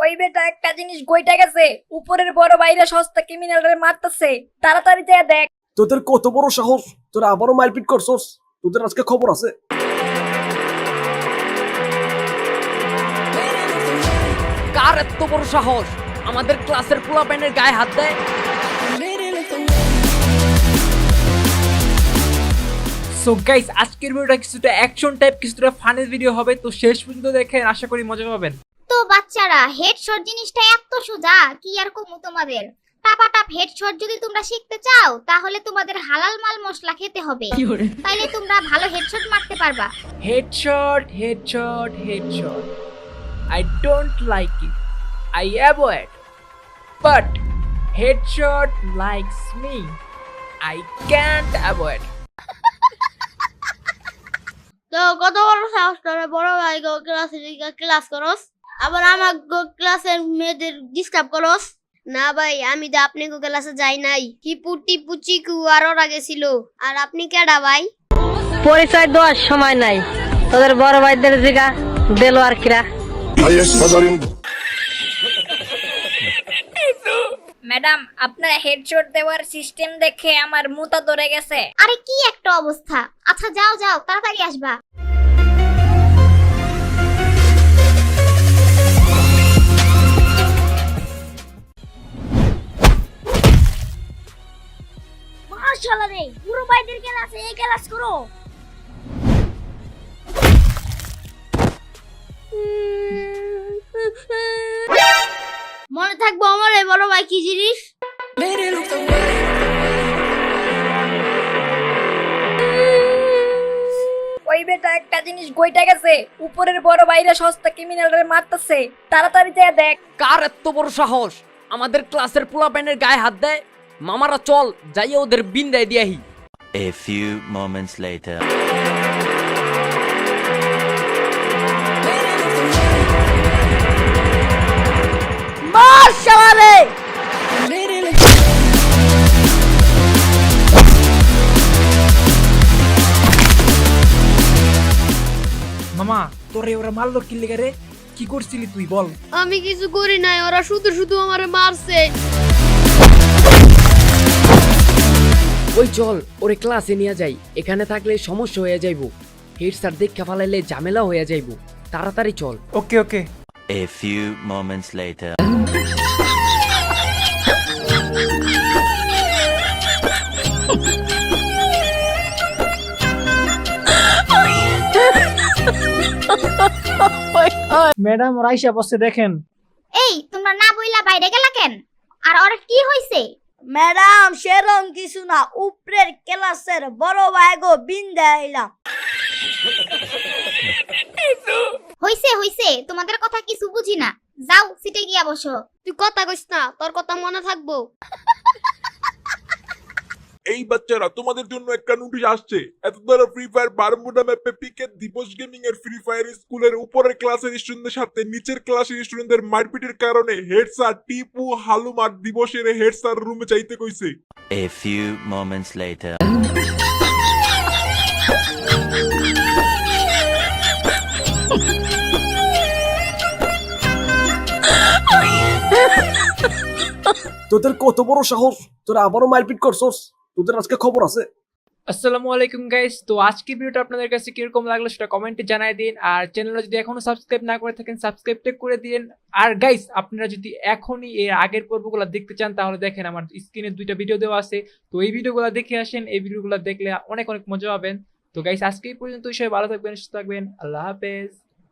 ওই বেটা একটা জিনিস গইটা গেছে, উপরের বড় বাইরে সস্তা ক্রিমিনালরে মারতেছে, তাড়াতাড়ি যা দেখ। তোদের কত বড় সাহস, তোরা আবারও মারপিট করছস? তোদের আজকে খবর আছে। কার এত বড় সাহস আমাদের ক্লাসের পোলাপাইনের গায়ে হাত দেয়? সো গাইস, আজকের ভিডিওটা কিছুটা অ্যাকশন টাইপ, কিছুটা ফানের ভিডিও হবে, তো শেষ পর্যন্ত দেখেন, আশা করি মজা পাবেন। তো বাচ্চারা, হেডশট জিনিসটা এত সোজা, কি আর কমু তোমাদের। টাপাটাপ হেডশট যদি তোমরা শিখতে চাও, তাহলে তোমাদের হালাল মাল মশলা খেতে হবে, তাইলে তোমরা ভালো হেডশট মারতে পারবা। Headshot headshot headshot, I don't like it, I avoid, but headshot likes me, I can't avoid. তো কত বড় সাহস তোরা বড় ভাই গো ক্লাস করস, আবার আমার ক্লাসের মেয়েদের ডিস্টার্ব করস? না ভাই, আমি তো আপনি ক্লাসে যাই নাই। হিপু টিপু চিকু আর ওরা গেছিল, আর আপনি কেডা ভাই? পরিচয় দেওয়ার সময় নাই, তোদের বড় ভাইদের জিগা দেলো আর কিরা। ম্যাডাম, আপনার হেডশট দেওয়ার সিস্টেম দেখে আমার মুতা ধরে গেছে। আরে কি একটা অবস্থা! আচ্ছা যাও যাও, তাড়াতাড়ি আসবা। মাশাআল্লাহ রে, পুরো বাইদের ক্লাসে এই ক্লাস করো। মনে থাকবো আমার এই বড় ভাই কি জিনিস। ওই বেটা একটা জিনিস গইটা গেছে, উপরের বড় বাইরে সস্তা ক্রিমিনালরে মারতেছে, তাড়াতাড়ি যা দেখ। কার এত বড় সাহস আমাদের ক্লাসের পোলাপাইনের গায়ে হাত দেয়? মামারা চল যাই ওদের বিন্দায় দিয়াহি। A few moments later. মামা, তোরে ওরা মারলো কি লেগে রে? কি করছিলি তুই বল? আমি কিছু করি নাই, ওরা শুধু শুধু আমারে মারছে। ওই চল ওরে ক্লাসে নিয়ে যাই, এখানে থাকলে সমস্যা হয়ে যাইব, হেড স্যার দেখা ফালাইলে ঝামেলা হয়ে যাইব, তাড়াতাড়ি চল। ওকে ওকে। A few moments later. Madam Raisa বসে দেখেন। এই তোমরা না বইলা বাইরে গেলা কেন? আর ওর কি হইছে? ম্যাডাম সেরম কিছু না, উপরের ক্লাসের বড় ভাই গো বিন্দা এলাম। হইছে হইছে, তোমাদের কথা কিছু বুঝি না। যাও সিটে গিয়া বসো। তুই কথা কইস না, তোর কথা মনে থাকবো। এই বাচ্চারা, তোমাদের জন্য একটা নোটিশ আসছে। এত দ্বারা ফ্রি ফায়ার বারমুডা ম্যাপে পিকে দিবস গেমিং এর ফ্রি ফায়ার স্কুলের উপরের ক্লাসের স্টুডেন্টদের সাথে নিচের ক্লাসের স্টুডেন্টদের মারপিটের কারণে হেড স্যার টিপু হালুমার দিবসের হেড স্যার রুমে চাইতে কইছে। A few moments later. তোদের কত বড় সাহস, তোরা আবারও মারপিট করছস? তোদের আজকে খবর আছে। আসসালামু আলাইকুম গাইস, তো আজকের ভিডিওটা আপনাদের কাছে কিরকম লাগলো সেটা কমেন্টে জানাই দিন, আর চ্যানেলটা যদি এখনো সাবস্ক্রাইব না করে থাকেন সাবস্ক্রাইবটা করে দিন। আর গাইস, আপনারা যদি এখনই এর আগের পর্বগুলো দেখতে চান তাহলে দেখেন আমার স্ক্রিনে 2টা ভিডিও দেওয়া আছে, তো এই ভিডিওগুলো দেখে আসেন, এই ভিডিওগুলো দেখলে অনেক অনেক মজা পাবেন। তো গাইস, আজকে এই পর্যন্ত, সবাই ভালো থাকবেন, সুস্থ থাকবেন, আল্লাহ হাফেজ।